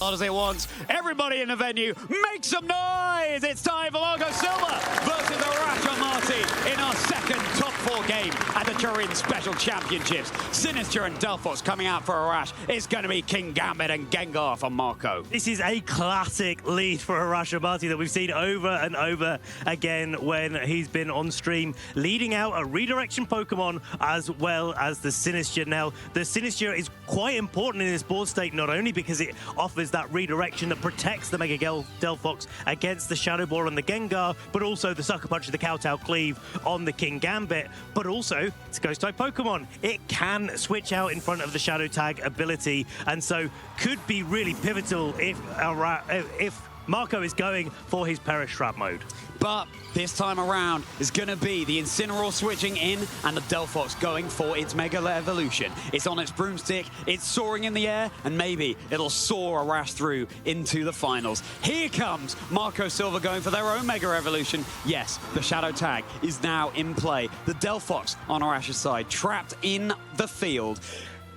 hard as it wants. Everybody in the venue, make some noise! It's time for Marco Silva versus Arash Ommati in our second top 4 game at the Turin Special Championships. Sinister and Delphox coming out for Arash. It's going to be King Gambit and Gengar for Marco. This is a classic lead for Arash Ommati that we've seen over and over again when he's been on stream, leading out a redirection Pokemon as well as the Sinister. Now, the Sinister is quite important in this board state, not only because it offers that redirection that protects the Mega Delphox against the Shadow Ball and the Gengar, but also the Sucker Punch of the Kowtow Cleave on the King Gambit, but also it's a Ghost-type Pokemon. It can switch out in front of the Shadow Tag ability, and so could be really pivotal if Marco is going for his Perish Trap mode. But this time around is going to be the Incineroar switching in and the Delphox going for its Mega Evolution. It's on its broomstick, it's soaring in the air, and maybe it'll soar Arash through into the finals. Here comes Marco Silva going for their own Mega Evolution. Yes, the Shadow Tag is now in play. The Delphox on Arash's side, trapped in the field.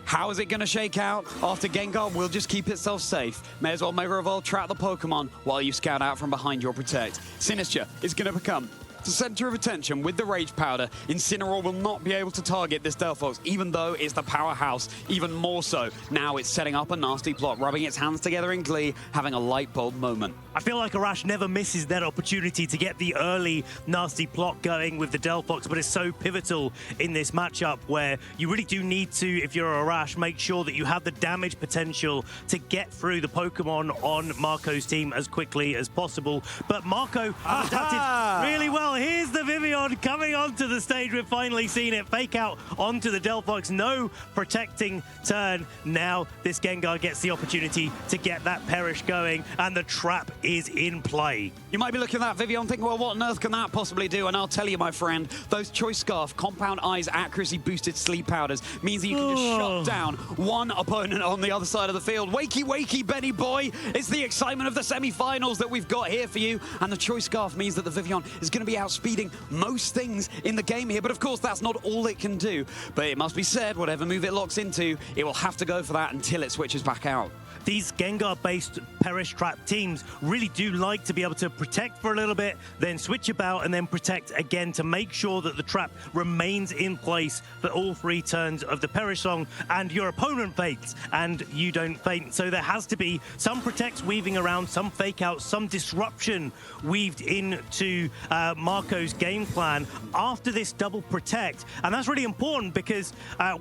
How is it going to shake out? After Gengar will just keep itself safe. May as well Mega Evolve, trap the Pokemon while you scout out from behind your Protect. Sinister is going to become the center of attention with the Rage Powder. Incineroar will not be able to target this Delphox, even though it's the powerhouse, even more so. Now it's setting up a nasty plot, rubbing its hands together in glee, having a light bulb moment. I feel like Arash never misses that opportunity to get the early nasty plot going with the Delphox, but it's so pivotal in this matchup where you really do need to, if you're Arash, make sure that you have the damage potential to get through the Pokemon on Marco's team as quickly as possible. But Marco has adapted really well. Here's the Vivillon coming onto the stage. We've finally seen it fake out onto the Delphox. No protecting turn. Now this Gengar gets the opportunity to get that Perish going, and the trap is in play. You might be looking at that Vivillon thinking, well, what on earth can that possibly do? And I'll tell you, my friend, those Choice Scarf, Compound Eyes, accuracy boosted sleep powders means that you can just shut down one opponent on the other side of the field. Wakey, wakey, Benny boy. It's the excitement of the semi-finals that we've got here for you. And the Choice Scarf means that the Vivillon is going to be outspeeding most things in the game here. But of course, that's not all it can do. But it must be said, whatever move it locks into, it will have to go for that until it switches back out. These Gengar-based Perish Trap teams really do like to be able to protect for a little bit, then switch about, and then protect again to make sure that the trap remains in place for all 3 turns of the Perish Song, and your opponent faints, and you don't faint. So there has to be some protects weaving around, some fake outs, some disruption weaved into Marco's game plan after this double protect. And that's really important because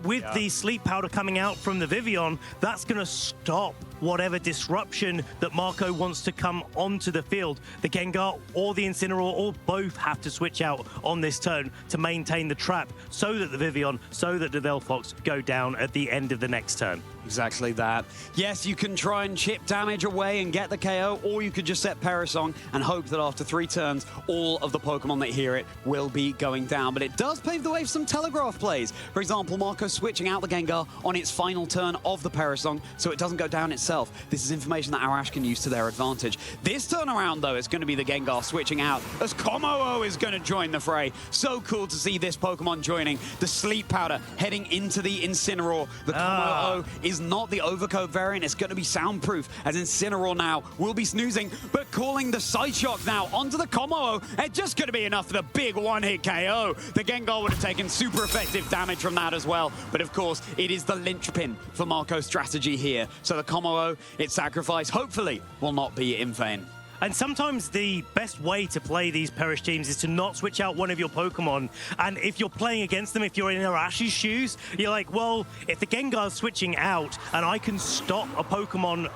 with the Sleep Powder coming out from the Vivillon, that's going to stop whatever disruption that Marco wants to come onto the field. The Gengar or the Incineroar or both have to switch out on this turn to maintain the trap so that the Vivillon, so that the Delphox go down at the end of the next turn. Exactly that. Yes, you can try and chip damage away and get the KO, or you could just set Perish Song and hope that after 3 turns, all of the Pokemon that hear it will be going down. But it does pave the way for some telegraph plays. For example, Marco switching out the Gengar on its final turn of the Perish Song so it doesn't go down itself. This is information that Arash can use to their advantage. This turn around, though, it's going to be the Gengar switching out as kommo-o is going to join the fray. So cool to see this Pokemon joining. The Sleep Powder heading into the Incineroar. The kommo-o is not the overcoat variant. It's going to be soundproof, as Incineroar now will be snoozing, but calling the Side Shock now onto the kommo-o. It's just going to be enough for the big one-hit KO. The Gengar would have taken super effective damage from that as well, but of course, it is the linchpin for Marco's strategy here. So the kommo-o, its sacrifice, hopefully, will not be in vain. And sometimes the best way to play these Perish teams is to not switch out one of your Pokemon. And if you're playing against them, if you're in Arash's shoes, you're like, well, if the Gengar's switching out and I can stop a Pokemon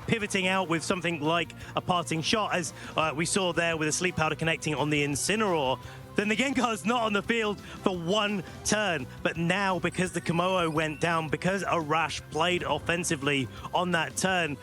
pivoting out with something like a Parting Shot, as we saw there with a Sleep Powder connecting on the Incineroar, then the Gengar's not on the field for 1 turn. But now, because the kommo-o went down, because Arash played offensively on that turn,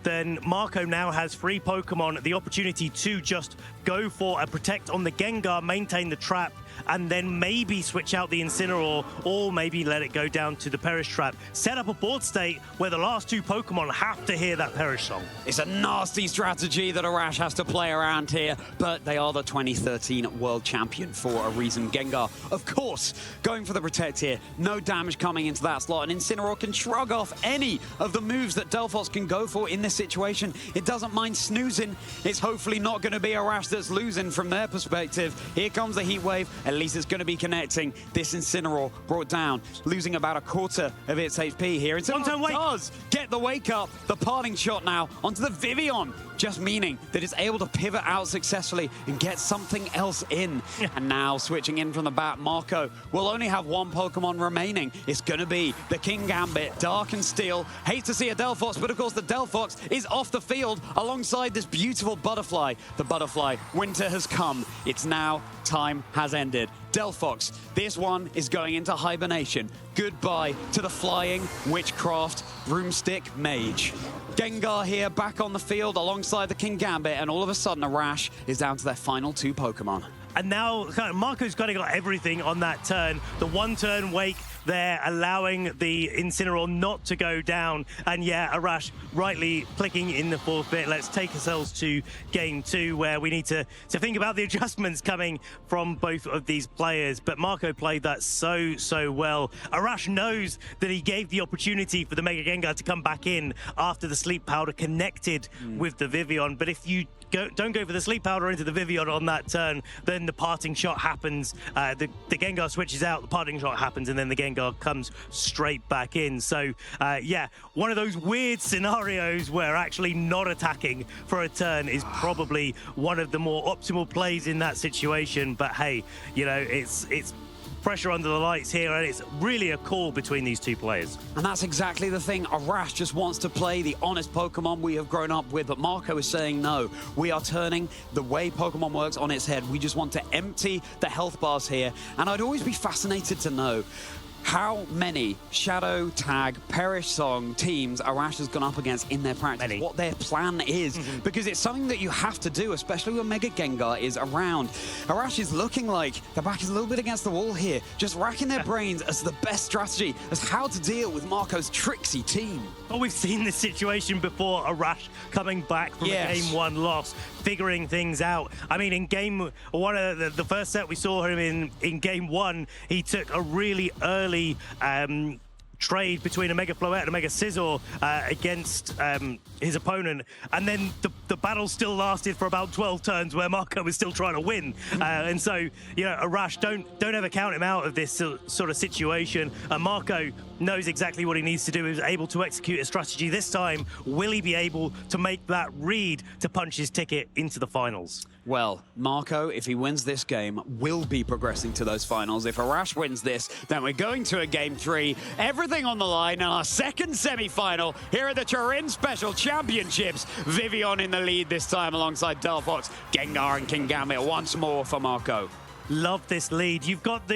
then Marco now has 3 Pokemon, the opportunity to just go for a protect on the Gengar, maintain the trap, and then maybe switch out the Incineroar, or maybe let it go down to the Perish Trap. Set up a board state where the last two Pokemon have to hear that Perish song. It's a nasty strategy that Arash has to play around here, but they are the 2013 World Champion for a reason. Gengar, of course, going for the Protect here. No damage coming into that slot, and Incineroar can shrug off any of the moves that Delphox can go for in this situation. It doesn't mind snoozing. It's hopefully not going to be Arash that's losing from their perspective. Here comes the Heat Wave. At least it's going to be connecting. This Incineroar brought down, losing about a quarter of its HP here. Incineroar does get the wake up. The parting shot now onto the Vivian, just meaning that it's able to pivot out successfully and get something else in. And now switching in from the bat, Marco will only have one Pokemon remaining. It's going to be the King Gambit, Dark and Steel. Hate to see a Delphox, but of course the Delphox is off the field alongside this beautiful Butterfly. The Butterfly, winter has come. It's now, time has ended. Delphox, this one is going into hibernation. Goodbye to the flying witchcraft broomstick mage. Gengar here back on the field alongside the King Gambit, and all of a sudden Arash is down to their final two Pokemon. And now Marco's kind of got everything on that turn. The one-turn wake there, allowing the Incineroar not to go down. And yeah, Arash rightly clicking in the fourth bit. Let's take ourselves to game two, where we need to think about the adjustments coming from both of these players. But Marco played that so well. Arash knows that he gave the opportunity for the Mega Gengar to come back in after the Sleep Powder connected with the Vivian. But if you don't go for the Sleep Powder into the Vivian on that turn, then the parting shot happens. The Gengar switches out, the parting shot happens, and then the Gengar comes straight back in. So yeah, one of those weird scenarios where actually not attacking for a turn is probably one of the more optimal plays in that situation. But hey, you know, it's pressure under the lights here, and it's really a call between these two players. And that's exactly the thing. Arash just wants to play the honest Pokemon we have grown up with, but Marco is saying no. We are turning the way Pokemon works on its head. We just want to empty the health bars here, and I'd always be fascinated to know how many Shadow Tag Perish Song teams Arash has gone up against in their practice, what their plan is, because it's something that you have to do, especially when Mega Gengar is around. Arash is looking like their back is a little bit against the wall here, just racking their brains as the best strategy as how to deal with Marco's tricksy team. Well, we've seen this situation before, Arash coming back from a game one loss, figuring things out. I mean, in game one, the first set we saw him in game one, he took a really early trade between a Mega Floette and a Mega Scizor against his opponent, and then the battle still lasted for about 12 turns where Marco was still trying to win. And so, you know, Arash, don't ever count him out of this sort of situation. Marco knows exactly what he needs to do. He was able to execute a strategy this time. Will he be able to make that read to punch his ticket into the finals? Well, Marco, if he wins this game, will be progressing to those finals. If Arash wins this, then we're going to a game three. Everything on the line in our second semi-final here at the Turin Special Championships. Vivian in the lead this time alongside Delphox, Gengar and King Gambit once more for Marco. Love this lead. You've got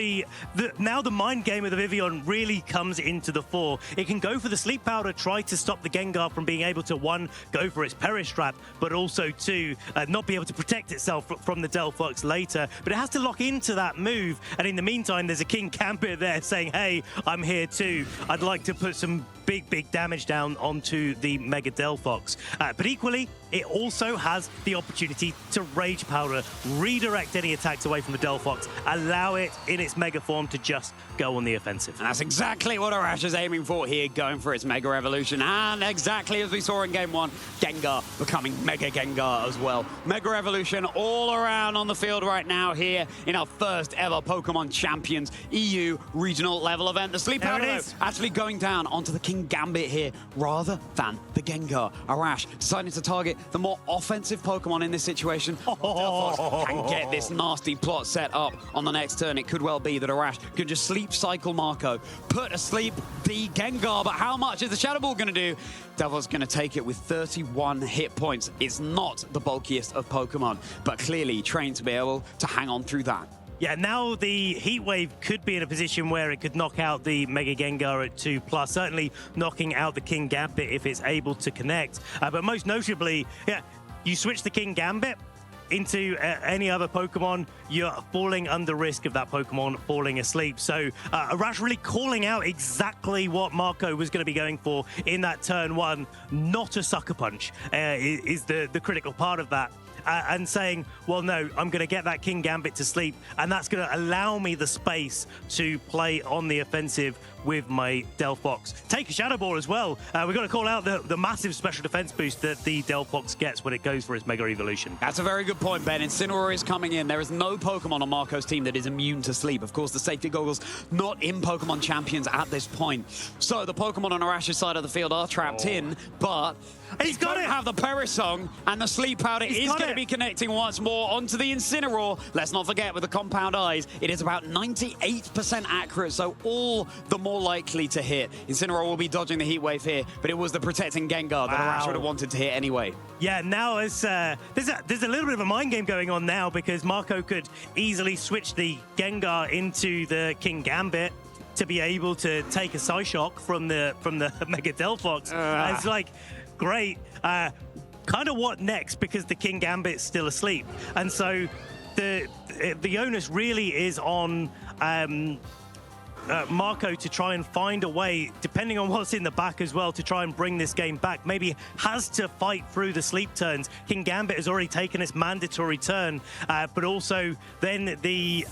now the mind game of the Vivian really comes into the fore. It can go for the Sleep Powder, try to stop the Gengar from being able to, one, go for its Perish Trap, but also, two, not be able to protect itself from the Delphox later. But it has to lock into that move. And in the meantime, there's a King Gambit there saying, hey, I'm here too. I'd like to put some big damage down onto the Mega Delphox. But equally, it also has the opportunity to Rage Powder, redirect any attacks away from the Delphox, allow it in its Mega form to just go on the offensive. And that's exactly what Arash is aiming for here, going for its Mega Evolution. And exactly as we saw in game one, Gengar becoming Mega Gengar as well. Mega Evolution all around on the field right now here in our first ever Pokemon Champions EU regional level event. The Sleep Powder actually going down onto the King Gambit here rather than the Gengar. Arash deciding to target the more offensive Pokemon in this situation. Delphox can get this nasty plot set up on the next turn. It could well be that Arash can just sleep cycle Marco, put asleep the Gengar, but how much is the Shadow Ball going to do? Delphox going to take it with 31 hit points. It's not the bulkiest of Pokemon, but clearly trained to be able to hang on through that. Yeah, now the Heat Wave could be in a position where it could knock out the Mega Gengar at 2+, certainly knocking out the King Gambit if it's able to connect. But most notably, yeah, you switch the King Gambit, into any other Pokemon, you're falling under risk of that Pokemon falling asleep. So Arash really calling out exactly what Marco was going to be going for in that turn one. Not a sucker punch is the critical part of that. And saying, well, no, I'm going to get that King Gambit to sleep, and that's going to allow me the space to play on the offensive with my Delphox. Take a Shadow Ball as well. We've got to call out the massive special defense boost that the Delphox gets when it goes for its Mega Evolution. That's a very good point, Ben. Incineroar is coming in. There is no Pokemon on Marco's team that is immune to sleep. Of course, the safety goggles not in Pokemon Champions at this point. So the Pokemon on Arash's side of the field are trapped in, but he's got it. Have the Perisong, and the Sleep Powder is going to be connecting once more onto the Incineroar. Let's not forget, with the Compound Eyes, it is about 98% accurate, so all the more likely to hit. Incineroar will be dodging the Heat Wave here, but it was the protecting Gengar that Arash would have wanted to hit anyway. Yeah, now there's a little bit of a mind game going on now, because Marco could easily switch the Gengar into the King Gambit to be able to take a Psyshock from the Mega Delphox. It's like, great. Kind of what next, because the King Gambit's still asleep. And so the onus really is on Marco to try and find a way, depending on what's in the back as well, to try and bring this game back. Maybe has to fight through the sleep turns. King Gambit has already taken its mandatory turn, but also then the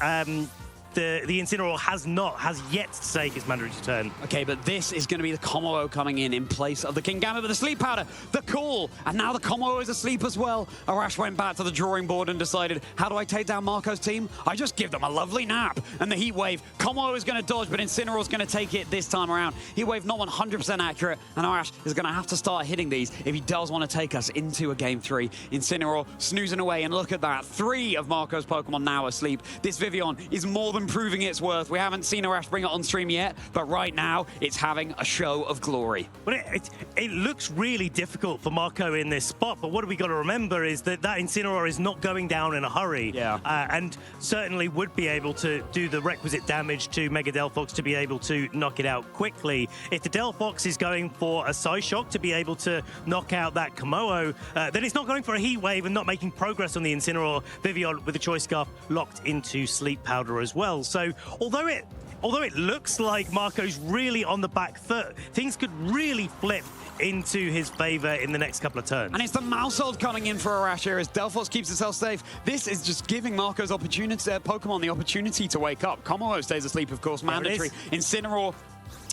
Incineroar has yet to take its mandatory turn. Okay, but this is going to be the kommo-o coming in place of the King Gambit with the Sleep Powder, the call, and now the kommo-o is asleep as well. Arash went back to the drawing board and decided, how do I take down Marco's team? I just give them a lovely nap. And the Heat Wave, kommo-o is going to dodge, but Incineroar's going to take it this time around. Heat Wave not 100% accurate, and Arash is going to have to start hitting these if he does want to take us into a Game 3. Incineroar snoozing away, and look at that. 3 of Marco's Pokemon now asleep. This Vivillon is more than proving its worth. We haven't seen Arash bring it on stream yet, but right now it's having a show of glory. But it looks really difficult for Marco in this spot, but what we got to remember is that Incineroar is not going down in a hurry, and certainly would be able to do the requisite damage to Mega Delphox to be able to knock it out quickly. If the Delphox is going for a Psyshock to be able to knock out that kommo-o, then it's not going for a Heat Wave and not making progress on the Incineroar. Vivillon with the Choice Scarf locked into Sleep Powder as well. So although it looks like Marco's really on the back foot, things could really flip into his favor in the next couple of turns. And it's the Mousehold coming in for Arash here as Delphox keeps itself safe. This is just giving Marco's Pokemon the opportunity to wake up. Kommo-o stays asleep, of course, mandatory. Incineroar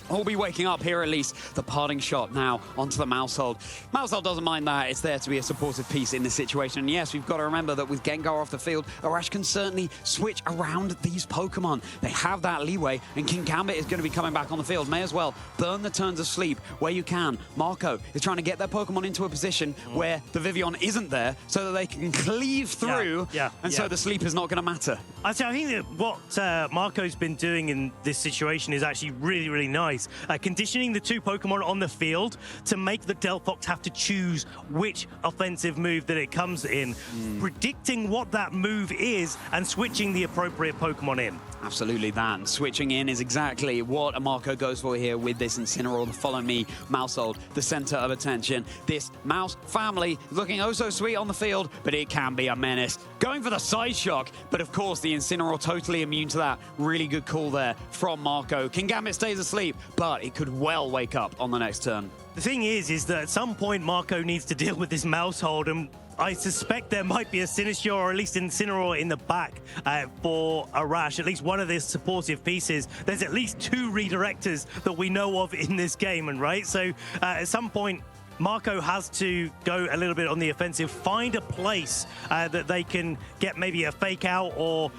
will be waking up here at least. The parting shot now onto the Mousehold. Mousehold doesn't mind that. It's there to be a supportive piece in this situation. And yes, we've got to remember that with Gengar off the field, Arash can certainly switch around these Pokemon. They have that leeway, and King Gambit is going to be coming back on the field. May as well burn the turns of sleep where you can. Marco is trying to get their Pokemon into a position where the Vivillon isn't there so that they can cleave through, so the sleep is not going to matter. I think that what Marco's been doing in this situation is actually really, really nice. Conditioning the 2 Pokemon on the field to make the Delphox have to choose which offensive move that it comes in, predicting what that move is and switching the appropriate Pokemon in. Absolutely that. And switching in is exactly what Marco goes for here with this Incineroar, the Follow Me Mousehold, the center of attention. This mouse family looking oh so sweet on the field, but it can be a menace. Going for the Side Shock, but of course the Incineroar totally immune to that. Really good call there from Marco. King Gambit stays asleep, but it could well wake up on the next turn. The thing is that at some point Marco needs to deal with this Mousehold, and I suspect there might be a Sinistcha or at least Incineroar in the back for Arash, at least one of the supportive pieces. There's at least 2 redirectors that we know of in this game, and right? So at some point, Marco has to go a little bit on the offensive, find a place that they can get maybe a fake out or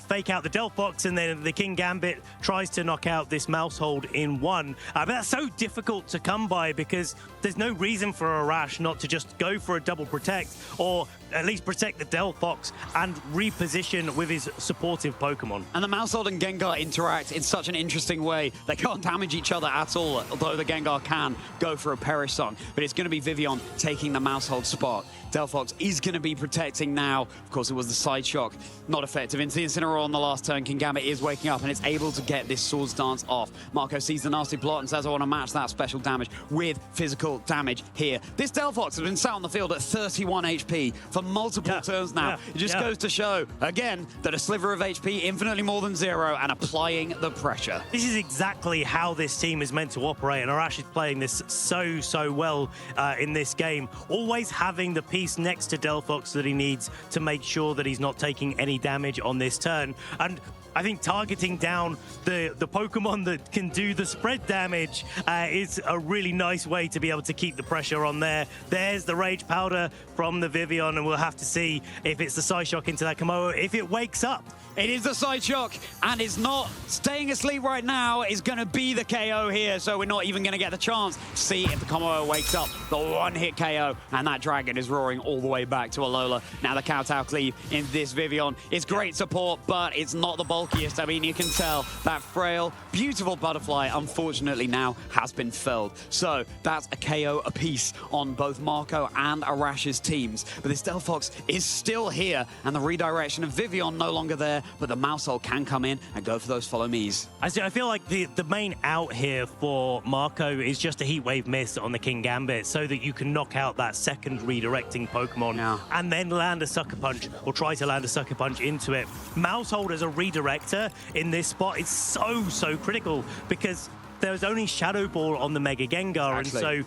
fake out the Delphox, and then the King Gambit tries to knock out this Mousehold in one. But that's so difficult to come by because there's no reason for Arash not to just go for a double protect or at least protect the Delphox and reposition with his supportive Pokemon. And the Mousehold and Gengar interact in such an interesting way. They can't damage each other at all, although the Gengar can go for a Perisong. But it's going to be Vivillon taking the Mousehold spot. Delphox is going to be protecting now. Of course, it was the Side Shock. Not effective. Into the Incineroar on the last turn. King Gambit is waking up and it's able to get this Swords Dance off. Marco sees the nasty plot and says, I want to match that special damage with physical damage here. This Delphox has been sat on the field at 31 HP for multiple turns now. It just goes to show, again, that a sliver of HP, infinitely more than zero, and applying the pressure. This is exactly how this team is meant to operate, and Arash is playing this so well in this game. Always having the piece next to Delphox that he needs to make sure that he's not taking any damage on this turn. And I think targeting down the Pokemon that can do the spread damage is a really nice way to be able to keep the pressure on there. There's the Rage Powder from the Vivian, and we'll have to see if it's the Psyshock into that kommo-o, if it wakes up. It is the Psyshock, and it's not staying asleep right now. Is going to be the KO here, so we're not even going to get the chance to see if the kommo-o wakes up. The one-hit KO, and that dragon is roaring all the way back to Alola. Now the Kowtow Cleave in this Vivian is great support, but it's not the bulkiest. I mean, you can tell that frail, beautiful butterfly, unfortunately now has been felled. So that's a KO apiece on both Marco and Arash's teams. But this Delphox is still here, and the redirection of Vivian no longer there, but the Mousehole can come in and go for those follow me's. I feel like the main out here for Marco is just a Heat Wave miss on the King Gambit so that you can knock out that second redirecting Pokemon and then land a Sucker Punch, or try to land a Sucker Punch into it. Mousehole as a redirector in this spot is so critical, because there's only Shadow Ball on the Mega Gengar, and so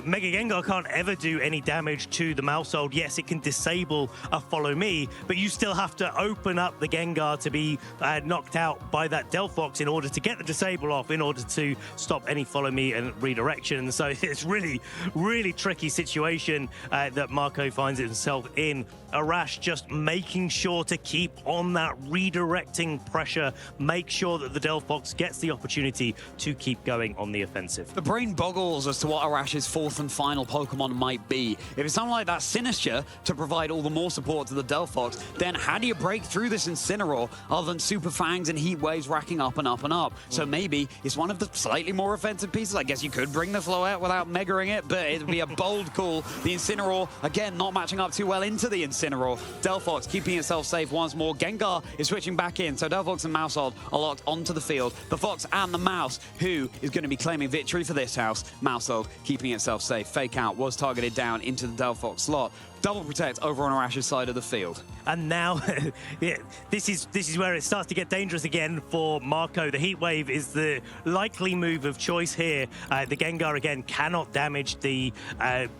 Mega Gengar can't ever do any damage to the Mousehole. Yes, it can disable a Follow Me, but you still have to open up the Gengar to be knocked out by that Delphox in order to get the disable off, in order to stop any Follow Me and redirection. So it's really tricky situation that Marco finds himself in. Arash just making sure to keep on that redirecting pressure, make sure that the Delphox gets the opportunity to keep going on the offensive. The brain boggles as to what Arash's fourth and final Pokemon might be. If it's something like that Sinister to provide all the more support to the Delphox, then how do you break through this Incineroar other than Super Fangs and Heat Waves racking up and up and up? So maybe it's one of the slightly more offensive pieces. I guess you could bring the Floette without megaing it, but it'd be a bold call. The Incineroar, again, not matching up too well into the Incineroar. Delphox keeping itself safe once more. Gengar is switching back in, so Delphox and Mousehole are locked onto the field. The Fox and the Mouse, who is going to be claiming victory for this house. Mousehole keeping itself safe. Fake Out was targeted down into the Delphox slot. Double protect over on Arash's side of the field. And now, this is where it starts to get dangerous again for Marco. The Heat Wave is the likely move of choice here. The Gengar, again, cannot damage the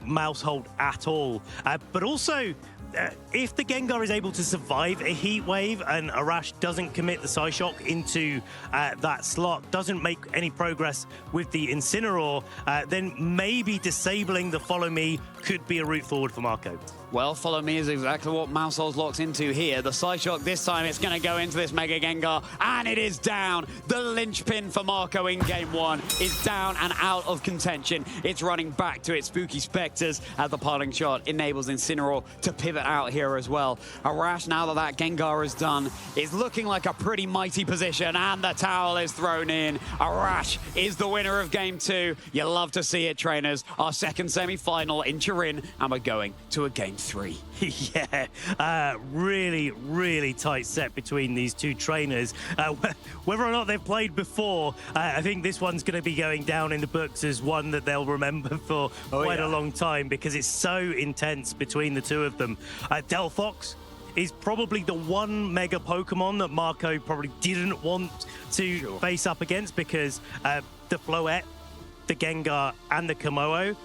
Mousehole at all. But also, if the Gengar is able to survive a Heat Wave and Arash doesn't commit the Psyshock into that slot, doesn't make any progress with the Incineroar, then maybe disabling the Follow Me could be a route forward for Marco. Well, Follow Me is exactly what Mousehole's locked into here. The Psyshock this time, it's going to go into this Mega Gengar, and it is down. The linchpin for Marco in Game 1 is down and out of contention. It's running back to its Spooky Spectres as the parting shot enables Incineroar to pivot out here as well. Arash, now that Gengar is done, is looking like a pretty mighty position, and the towel is thrown in. Arash is the winner of Game 2. You love to see it, trainers. Our second semi-final in Turin, and we're going to a Game 3. Yeah, really tight set between these two trainers. Whether or not they've played before, I think this one's going to be going down in the books as one that they'll remember for quite a long time, because it's so intense between the two of them. Delphox is probably the one Mega Pokemon that Marco probably didn't want to face up against, because the Floette, the Gengar, and the kommo-o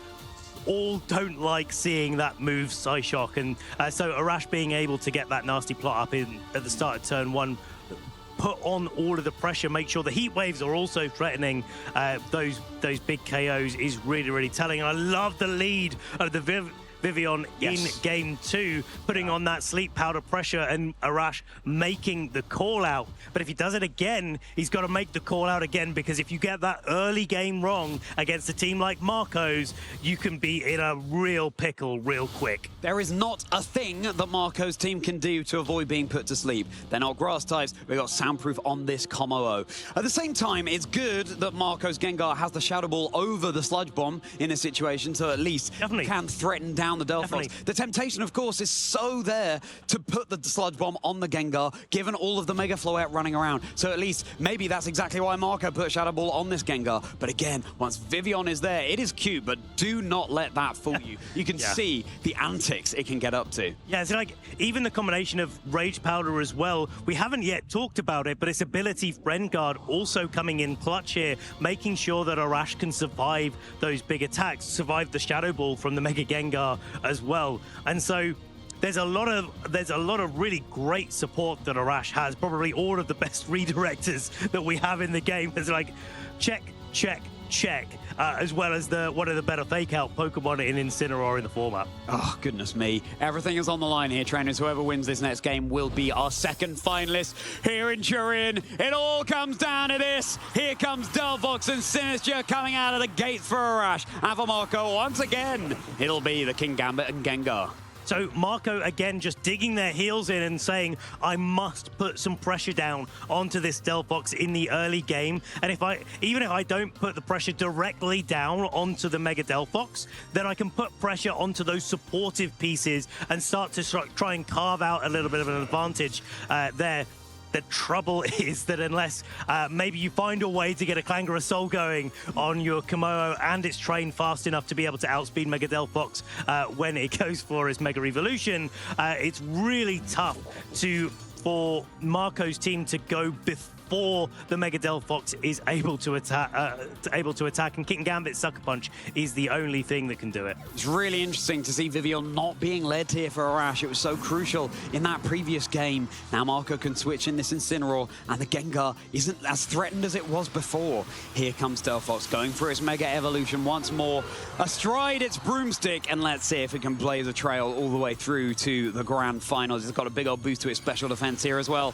all don't like seeing that move Psyshock, and so Arash being able to get that nasty plot up in at the start of turn 1, put on all of the pressure, make sure the Heat Waves are also threatening those big KOs is really telling. And I love the lead of the Vivian in Game 2, putting on that Sleep Powder pressure, and Arash making the call out. But if he does it again, he's got to make the call out again, because if you get that early game wrong against a team like Marco's, you can be in a real pickle real quick. There is not a thing that Marco's team can do to avoid being put to sleep. They're not grass types. We've got soundproof on this kommo-o. At the same time, it's good that Marco's Gengar has the Shadow Ball over the Sludge Bomb in a situation, so at least can threaten down down the Delphox. Definitely. The temptation, of course, is so there to put the Sludge Bomb on the Gengar, given all of the Mega Floette running around. So at least maybe that's exactly why Marco put Shadow Ball on this Gengar. But again, once Vivian is there, it is cute, but do not let that fool you. You can see the antics it can get up to. Yeah, it's like even the combination of Rage Powder as well, we haven't yet talked about it, but its ability Friend Guard also coming in clutch here, making sure that Arash can survive those big attacks, survive the Shadow Ball from the Mega Gengar as well. And so there's a lot of really great support that Arash has, probably all of the best redirectors that we have in the game. It's like check, check, check, as well as one of the better fake-out Pokemon in Incineroar in the format. Oh, goodness me. Everything is on the line here, trainers. Whoever wins this next game will be our second finalist here in Turin. It all comes down to this. Here comes Delphox and Sinister coming out of the gate for Arash. And for Marco, once again, it'll be the King Gambit and Gengar. So Marco, again, just digging their heels in and saying, I must put some pressure down onto this Delphox in the early game. And even if I don't put the pressure directly down onto the Mega Delphox, then I can put pressure onto those supportive pieces and start to try and carve out a little bit of an advantage there. The trouble is that unless maybe you find a way to get a Clanger Soul going on your kommo-o and it's trained fast enough to be able to outspeed Mega Delphox when it goes for its Mega Evolution, it's really tough for Marco's team to go before the Mega Delphox is able to attack, and King Gambit's Sucker Punch is the only thing that can do it. It's really interesting to see Vivian not being led here for Arash. It was so crucial in that previous game. Now Marco can switch in this Incineroar, and the Gengar isn't as threatened as it was before. Here comes Delphox going for its Mega Evolution once more, astride its Broomstick, and let's see if it can blaze a trail all the way through to the Grand Finals. It's got a big old boost to its special defense here as well.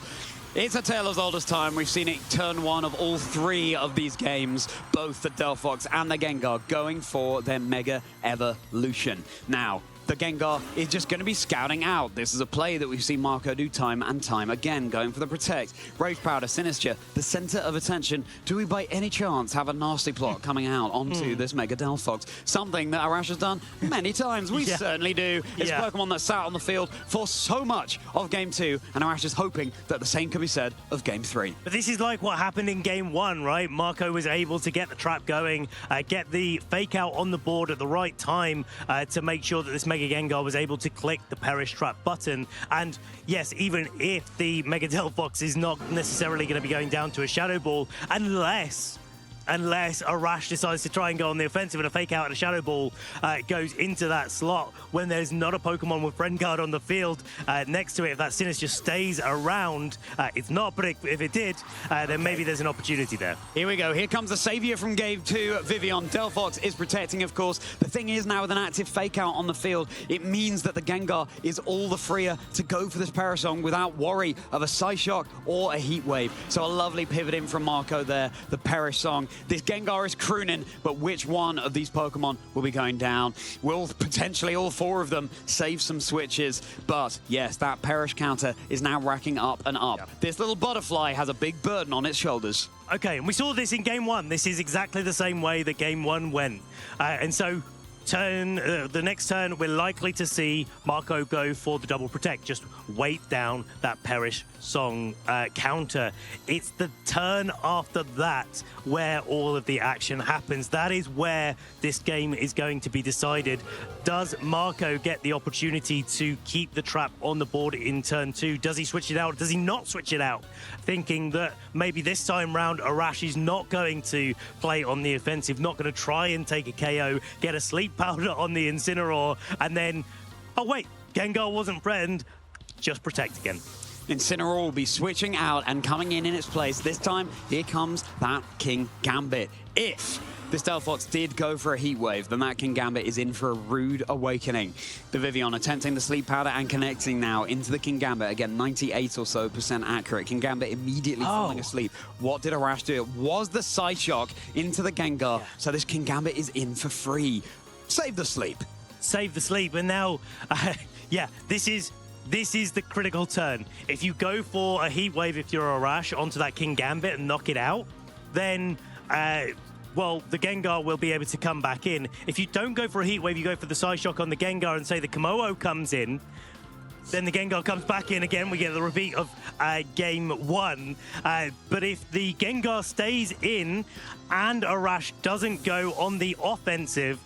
It's a tale as old as time. We've seen it turn one of all three of these games, both the Delphox and the Gengar going for their Mega Evolution. Now, the Gengar is just going to be scouting out. This is a play that we've seen Marco do time and time again, going for the Protect. Rage Powder, Sinister, the center of attention. Do we by any chance have a nasty plot coming out onto this Mega Delphox? Something that Arash has done many times. We certainly do. It's a Pokemon that sat on the field for so much of Game 2, and Arash is hoping that the same can be said of Game 3. But this is like what happened in Game 1, right? Marco was able to get the trap going, get the fake out on the board at the right time to make sure that this Mega Gengar was able to click the Perish Trap button. And yes, even if the Mega Delphox is not necessarily going to be going down to a Shadow Ball, unless Arash decides to try and go on the offensive and a fake out and a Shadow Ball goes into that slot when there's not a Pokemon with Friend Guard on the field next to it. If that Sinister stays around, it's not, but if it did, then maybe there's an opportunity there. Here we go. Here comes the savior from Game 2, Vivian. Delphox is protecting, of course. The thing is now with an active fake out on the field, it means that the Gengar is all the freer to go for this Parasong without worry of a Psyshock or a Heat Wave. So a lovely pivot in from Marco there, the Parasong. This Gengar is crooning, but which one of these Pokemon will be going down? Will potentially all four of them save some switches? But yes, that Perish counter is now racking up and up. Yep. This little butterfly has a big burden on its shoulders. Okay, and we saw this in Game 1. This is exactly the same way that Game 1 went. And so the next turn, we're likely to see Marco go for the double protect. Just wait down that Perish Song counter. It's the turn after that where all of the action happens. That is where this game is going to be decided. Does Marco get the opportunity to keep the trap on the board in turn 2? Does he switch it out? Does he not switch it out? Thinking that maybe this time round Arash is not going to play on the offensive, not going to try and take a KO, get a Sleep Powder on the Incineroar, and then, oh wait, Gengar wasn't friend, just protect again. Incineroar will be switching out and coming in its place. This time, here comes that King Gambit. If this Delphox did go for a Heat Wave, then that King Gambit is in for a rude awakening. The Vivian attempting the Sleep Powder and connecting now into the King Gambit. Again, 98% or so accurate. King Gambit immediately falling asleep. What did Arash do? It was the Psyshock into the Gengar. So this King Gambit is in for free. Save the sleep. Save the sleep. And now, this is the critical turn. If you go for a Heat Wave, if you're Arash, onto that King Gambit and knock it out, then well, the Gengar will be able to come back in. If you don't go for a Heat Wave, you go for the Psyshock on the Gengar and say the kommo-o comes in, then the Gengar comes back in again. We get the repeat of game 1. But if the Gengar stays in and Arash doesn't go on the offensive,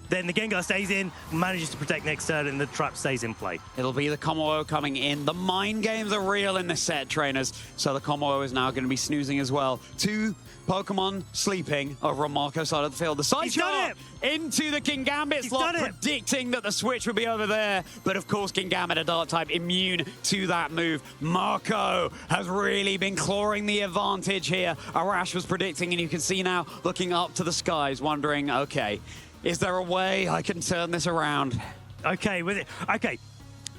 then the Gengar stays in, manages to protect next turn, and the trap stays in play. It'll be the kommo-o coming in. The mind games are real in this set, trainers. So the kommo-o is now going to be snoozing as well. 2 Pokemon sleeping over on Marco's side of the field. The side shot into the Kingambit slot, predicting that the switch would be over there. But of course, Kingambit, a dark type, immune to that move. Marco has really been clawing the advantage here. Arash was predicting, and you can see now looking up to the skies, wondering, okay, is there a way I can turn this around? Okay, okay.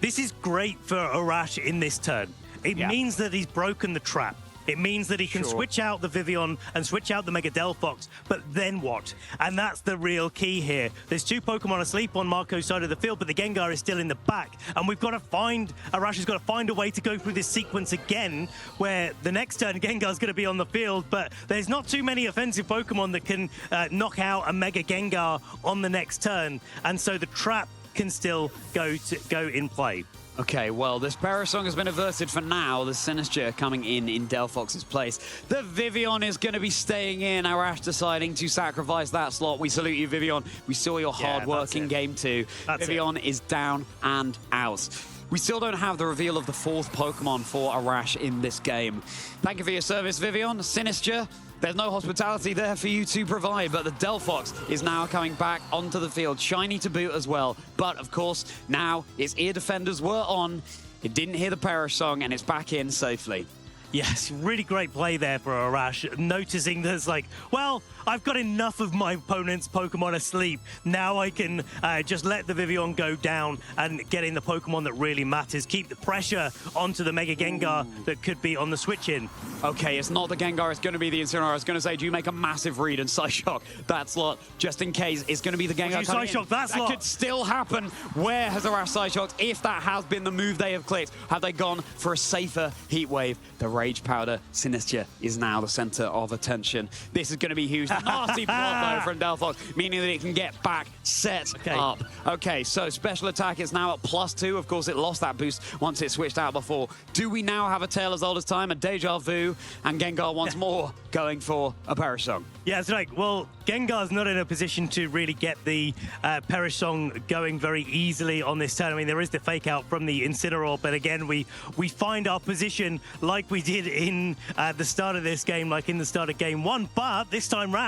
This is great for Arash in this turn. It means that he's broken the trap. It means that he can switch out the Vivillon and switch out the Mega Delphox, but then what? And that's the real key here. There's 2 Pokemon asleep on Marco's side of the field, but the Gengar is still in the back. And we've got to find, Arash has got to find a way to go through this sequence again, where the next turn Gengar's going to be on the field, but there's not too many offensive Pokemon that can knock out a Mega Gengar on the next turn. And so the trap can still go in play. Okay, well, this Parasong has been averted for now. The Sinistcha coming in Delphox's place. The Vivillon is going to be staying in. Arash deciding to sacrifice that slot. We salute you, Vivillon. We saw your hard work in game 2. Vivillon is down and out. We still don't have the reveal of the 4th Pokemon for Arash in this game. Thank you for your service, Vivillon. Sinistcha, there's no hospitality there for you to provide, but the Delphox is now coming back onto the field. Shiny to boot as well. But, of course, now its ear defenders were on. It didn't hear the Parasong, and it's back in safely. Yes, really great play there for Arash, noticing that it's like, well, I've got enough of my opponent's Pokemon asleep. Now I can just let the Vivillon go down and get in the Pokemon that really matters. Keep the pressure onto the Mega Gengar that could be on the switch-in. Okay, it's not the Gengar, it's going to be the Incineroar. I was going to say, do you make a massive read and Psyshock that slot, just in case it's going to be the Gengar coming in. That slot. Could still happen. Where has Arash Psyshocked? If that has been the move they have clicked, have they gone for a safer Heat Wave? The Rage Powder Sinistcha is now the center of attention. This is going to be huge. Nasty block, though, from Delphox, meaning that it can get back set up. Okay, so special attack is now at +2. Of course, it lost that boost once it switched out before. Do we now have a tale as old as time, a deja vu, and Gengar once more going for a Parasong? Yeah, that's right. Well, Gengar's not in a position to really get the Parasong going very easily on this turn. I mean, there is the fake out from the Incineroar, but again, we find our position like we did in the start of this game, like in the start of game 1, but this time round,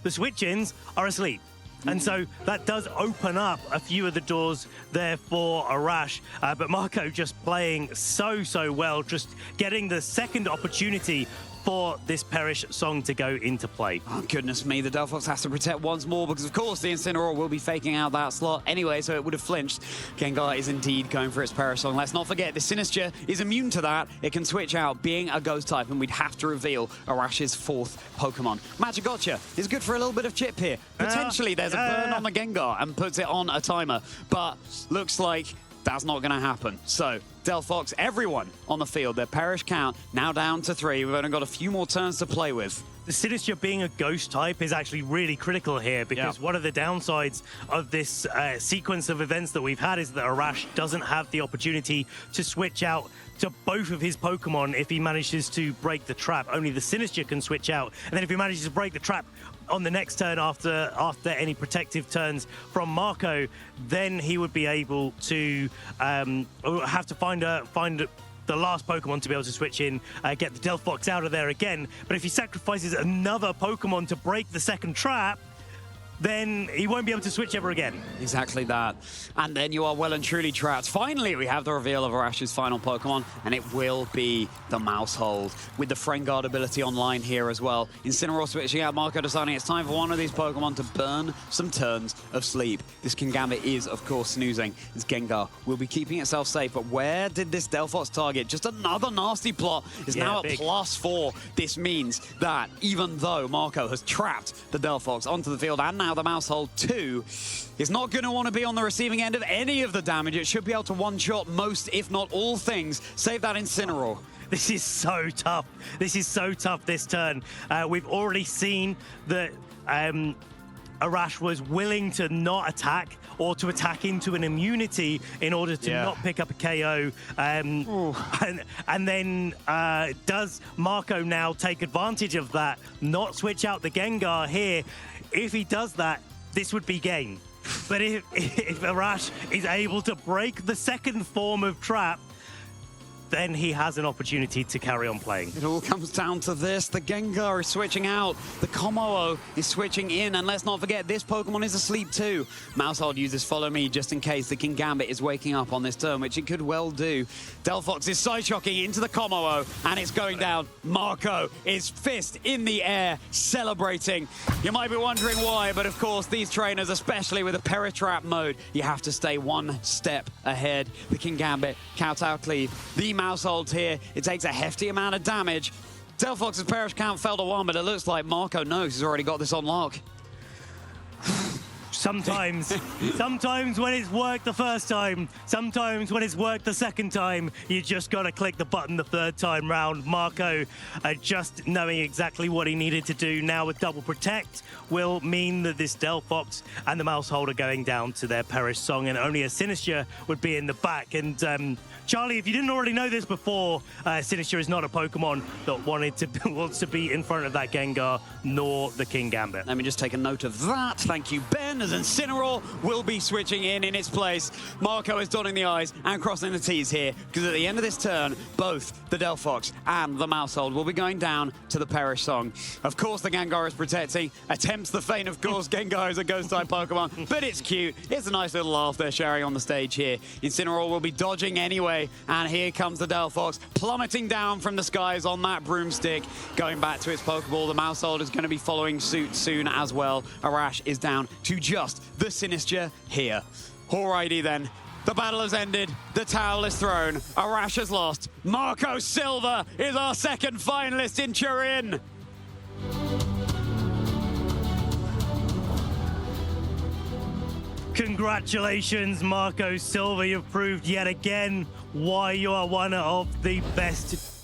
the switch-ins are asleep. And so that does open up a few of the doors there for Arash. But Marco just playing so well, just getting the second opportunity for this Perish Song to go into play. Oh, goodness me, the Delphox has to protect once more because, of course, the Incineroar will be faking out that slot anyway, so it would have flinched. Gengar is indeed going for its Perish Song. Let's not forget, the Sinistcha is immune to that. It can switch out being a Ghost type, and we'd have to reveal Arash's 4th Pokemon. Magigotcha is good for a little bit of chip here. Potentially, there's a burn on the Gengar and puts it on a timer, but looks like that's not going to happen. So, Delphox, everyone on the field, their Perish count now down to 3. We've only got a few more turns to play with. The Sinistcha being a Ghost type is actually really critical here because one of the downsides of this sequence of events that we've had is that Arash doesn't have the opportunity to switch out to both of his Pokemon if he manages to break the trap. Only the Sinistcha can switch out, and then if he manages to break the trap on the next turn after any protective turns from Marco, then he would be able to have to find the last Pokemon to be able to switch in, get the Delphox out of there again. But if he sacrifices another Pokemon to break the second trap, then he won't be able to switch ever again. Exactly that. And then you are well and truly trapped. Finally, we have the reveal of Arash's final Pokemon, and it will be the Mousehold, with the Friend Guard ability online here as well. Incineroar switching out, Marco deciding it's time for one of these Pokemon to burn some turns of sleep. This Kingambit is, of course, snoozing. This Gengar will be keeping itself safe, but where did this Delphox target? Just another nasty plot is now at +4. This means that even though Marco has trapped the Delphox onto the field, and now the Mousehold too, is not going to want to be on the receiving end of any of the damage. It should be able to one-shot most, if not all things. Save that Incineroar. This is so tough. This is so tough this turn. We've already seen that Arash was willing to not attack or to attack into an immunity in order to not pick up a KO. And then does Marco now take advantage of that, not switch out the Gengar here? If he does that, this would be game. But if Arash is able to break the second form of trap, then he has an opportunity to carry on playing. It all comes down to this. The Gengar is switching out. The kommo-o is switching in. And let's not forget, this Pokemon is asleep too. Mousehold uses Follow Me just in case the Kingambit is waking up on this turn, which it could well do. Delphox is side-shocking into the kommo-o, and it's going down. Marco is fist in the air, celebrating. You might be wondering why, but of course, these trainers, especially with a Peritrap mode, you have to stay one step ahead. The Kingambit, Kowtow Cleave, the Mousehold here. It takes a hefty amount of damage. Delphox's Perish count fell to 1, but it looks like Marco knows he's already got this on lock. Sometimes when it's worked the first time, sometimes when it's worked the second time, you just got to click the button the third time round. Marco just knowing exactly what he needed to do now with double protect will mean that this Delphox and the Mousehold are going down to their Perish Song, and only a Sinister would be in the back. And Charlie, if you didn't already know this before, Sinister is not a Pokemon that wants to be in front of that Gengar, nor the Kingambit. Let me just take a note of that. Thank you, Ben, as Incineroar will be switching in its place. Marco is dotting the I's and crossing the T's here, because at the end of this turn, both the Delphox and the Mousehold will be going down to the Perish Song. Of course, the Gengar is protecting, attempts the feint, of course. Gengar is a Ghost-type Pokemon, but it's cute. It's a nice little laugh they're sharing on the stage here. Incineroar will be dodging anyway, and here comes the Delphox, plummeting down from the skies on that broomstick, going back to its Pokeball. The Mousehold is going to be following suit soon as well. Arash is down to just the Sinister here. Alrighty then. The battle has ended. The towel is thrown. Arash has lost. Marco Silva is our second finalist in Turin. Congratulations, Marco Silva. You've proved yet again why you are one of the best